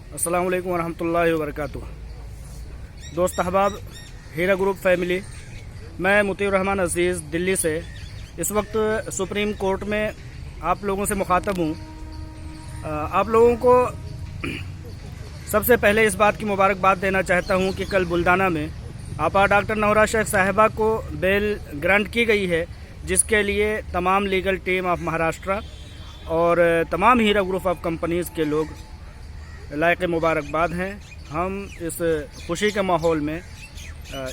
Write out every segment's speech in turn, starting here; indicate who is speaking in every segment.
Speaker 1: अस्सलाम वालेकुम वरहमतुल्लाहि वबरकातुह। दोस्त अहबाब, हीरा ग्रुप फैमिली, मैं मुतीउर रहमान अजीज़ दिल्ली से इस वक्त सुप्रीम कोर्ट में आप लोगों से मुखातब हूँ। आप लोगों को सबसे पहले इस बात की मुबारकबाद देना चाहता हूँ कि कल बुल्दाना में आपा डॉक्टर नौरा शेख साहिबा को बेल ग्रांट की गई है, जिसके लिए तमाम लीगल टीम ऑफ महाराष्ट्र और तमाम हीरा ग्रुप ऑफ कंपनीज़ के लोग लायक मुबारकबाद हैं। हम इस खुशी के माहौल में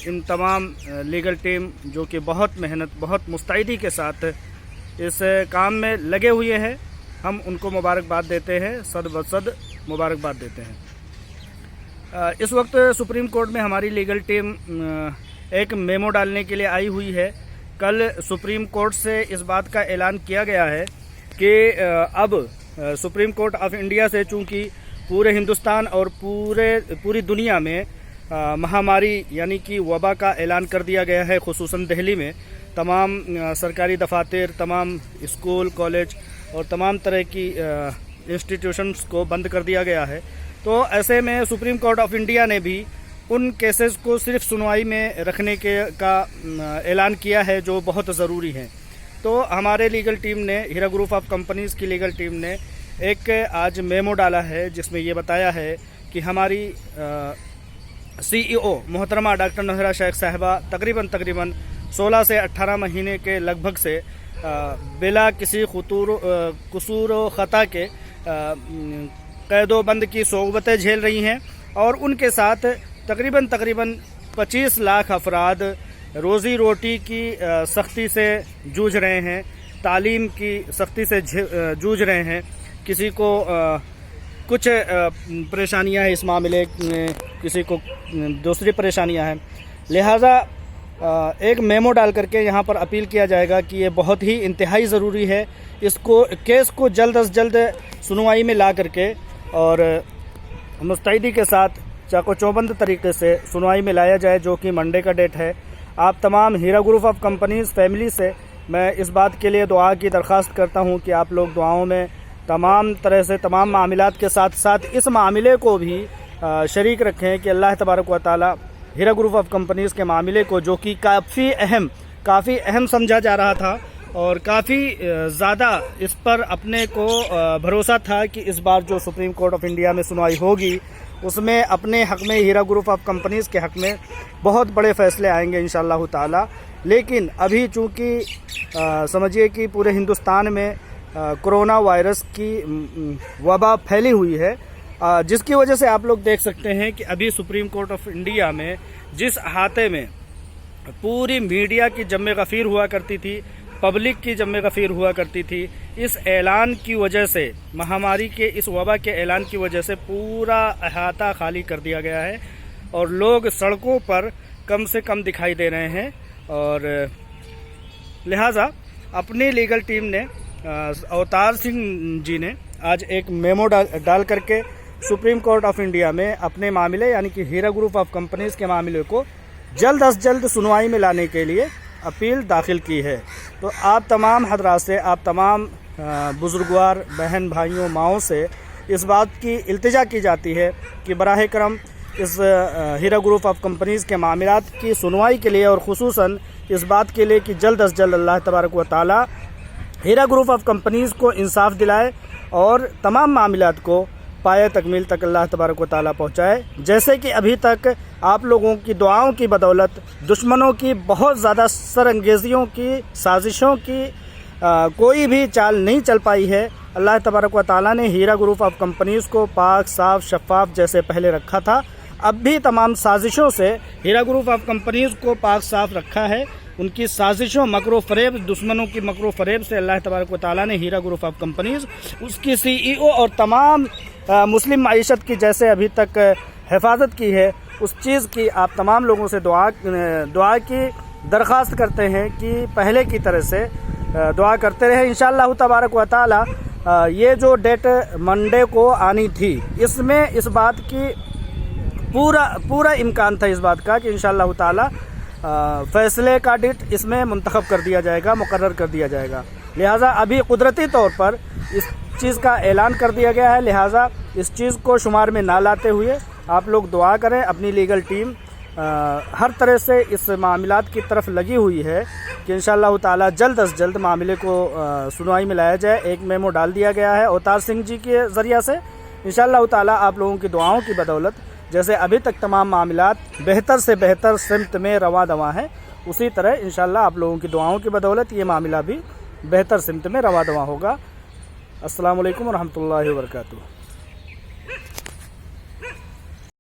Speaker 1: इन तमाम लीगल टीम जो कि बहुत मेहनत बहुत मुस्तैदी के साथ इस काम में लगे हुए हैं, हम उनको मुबारकबाद देते हैं, सद ब सद मुबारकबाद देते हैं। इस वक्त सुप्रीम कोर्ट में हमारी लीगल टीम एक मेमो डालने के लिए आई हुई है। कल सुप्रीम कोर्ट से इस बात का ऐलान किया गया है कि अब सुप्रीम कोर्ट ऑफ इंडिया से चूँकि पूरे हिंदुस्तान और पूरी दुनिया में महामारी यानी कि वबा का ऐलान कर दिया गया है, खुसूसन दिल्ली में तमाम सरकारी दफातर, तमाम स्कूल, कॉलेज और तमाम तरह की इंस्टीट्यूशंस को बंद कर दिया गया है। तो ऐसे में सुप्रीम कोर्ट ऑफ इंडिया ने भी उन केसेस को सिर्फ सुनवाई में रखने का ऐलान किया है जो बहुत ज़रूरी है। तो हमारे लीगल टीम ने, हीरा ग्रुप ऑफ कंपनीज़ की लीगल टीम ने एक आज मेमो डाला है, जिसमें ये बताया है कि हमारी CEO मोहतरमा डॉक्टर नौरा शेख साहिबा तकरीबन 16 से 18 महीने के लगभग से बिला किसी कसूर व ख़ता के कैदोबंद की सोबतें झेल रही हैं और उनके साथ तकरीबन 25 लाख अफराद रोज़ी रोटी की सख्ती से जूझ रहे हैं, तालीम की सख्ती से जूझ रहे हैं। किसी को कुछ परेशानियां हैं इस मामले में, किसी को दूसरी परेशानियां हैं। लिहाजा एक मेमो डाल करके यहाँ पर अपील किया जाएगा कि ये बहुत ही इंतहाई ज़रूरी है, इसको केस को जल्द अज जल्द सुनवाई में ला करके और मुस्तैदी के साथ चाको चौबंद तरीके से सुनवाई में लाया जाए, जो कि मंडे का डेट है। आप तमाम हीरा ग्रुप ऑफ कंपनीज़ फैमिली से मैं इस बात के लिए दुआ की दरख्वास्त करता हूँ कि आप लोग दुआओं में तमाम तरह से तमाम मामलात के साथ साथ इस मामले को भी शरीक रखें कि अल्लाह तबारक व तआला हीरा ग्रुप ऑफ कंपनीज़ के मामले को, जो कि काफ़ी अहम समझा जा रहा था और काफ़ी ज़्यादा इस पर अपने को भरोसा था कि इस बार जो सुप्रीम कोर्ट ऑफ इंडिया में सुनवाई होगी उसमें अपने हक़ में, हीरा ग्रुप ऑफ कंपनीज़ के हक़ में बहुत बड़े फ़ैसले आएंगे इंशाअल्लाह ताला। लेकिन अभी चूँकि समझिए कि पूरे हिंदुस्तान में कोरोना वायरस की वबा फैली हुई है, जिसकी वजह से आप लोग देख सकते हैं कि अभी सुप्रीम कोर्ट ऑफ इंडिया में जिस अहाते में पूरी मीडिया की जम्मे गफ़ीर हुआ करती थी, पब्लिक की जम्मे गफ़ीर हुआ करती थी, इस ऐलान की वजह से, महामारी के इस वबा के ऐलान की वजह से पूरा अहाता खाली कर दिया गया है और लोग सड़कों पर कम से कम दिखाई दे रहे हैं। और लिहाजा अपनी लीगल टीम ने, अवतार सिंह जी ने आज एक मेमो डाल करके सुप्रीम कोर्ट ऑफ इंडिया में अपने मामले यानी कि हीरा ग्रुप ऑफ कंपनीज़ के मामले को जल्द अज जल्द सुनवाई में लाने के लिए अपील दाखिल की है। तो आप तमाम हजरात से, आप तमाम बुजुर्गवार बहन भाइयों माओं से इस बात की इल्तिजा की जाती है कि बराह करम इस हीरा ग्रुप ऑफ कंपनीज़ के मामलात की सुनवाई के लिए और खुसूसन इस बात के लिए कि जल्द अज जल्द अल्लाह तबारक व तआला हीरा ग्रुप ऑफ कंपनीज़ को इंसाफ दिलाए और तमाम मामलात को पाए तकमील तक अल्लाह तबारक व तआला पहुँचाए। जैसे कि अभी तक आप लोगों की दुआओं की बदौलत दुश्मनों की बहुत ज़्यादा सरअंगेज़ियों की, साजिशों की कोई भी चाल नहीं चल पाई है। अल्लाह तबारक व तआला ने हीरा ग्रुप ऑफ कंपनीज़ को पाक, साफ, शफ़ाफ जैसे पहले रखा था, अब भी तमाम साजिशों से हीरा ग्रुप ऑफ कंपनीज़ को पाक साफ रखा है। उनकी साजिशों, मकरो फ़रेब, दुश्मनों की मकरो फ़रेब से अल्लाह तबारक व तआला ने हीरा ग्रुप ऑफ कंपनीज़, उसकी CEO और तमाम मुस्लिम माईशत की जैसे अभी तक हिफाजत की है, उस चीज़ की आप तमाम लोगों से दुआ की दरख्वास्त करते हैं कि पहले की तरह से दुआ करते रहे। इंशाअल्लाह तबारक व तआला ये जो डेट मंडे को आनी थी, इसमें इस बात की पूरा इम्कान था इस बात का कि इंशाअल्लाह ताला फ़ैसले का डेट इसमें मुंतखब कर दिया जाएगा, मुकर्रर कर दिया जाएगा। लिहाजा अभी कुदरती तौर पर چیز کا اعلان کر دیا گیا ہے، لہٰذا اس چیز کو شمار میں نہ لاتے ہوئے آپ لوگ دعا کریں. اپنی لیگل ٹیم ہر طرح سے اس معاملات کی طرف لگی ہوئی ہے کہ انشاءاللہ تعالی جلد از جلد معاملے کو سنوائی میں لایا جائے. ایک میمو ڈال دیا گیا ہے اوتار سنگھ جی کے ذریعہ سے. انشاءاللہ تعالی آپ لوگوں کی دعاؤں کی بدولت جیسے ابھی تک تمام معاملات بہتر سے بہتر سمت میں رواں دواں ہیں، اسی طرح انشاءاللہ آپ لوگوں کی دعاؤں کی بدولت یہ معاملہ بھی بہتر سمت میں رواں دواں ہوگا. السلام علیکم ورحمۃ اللہ وبرکاتہ.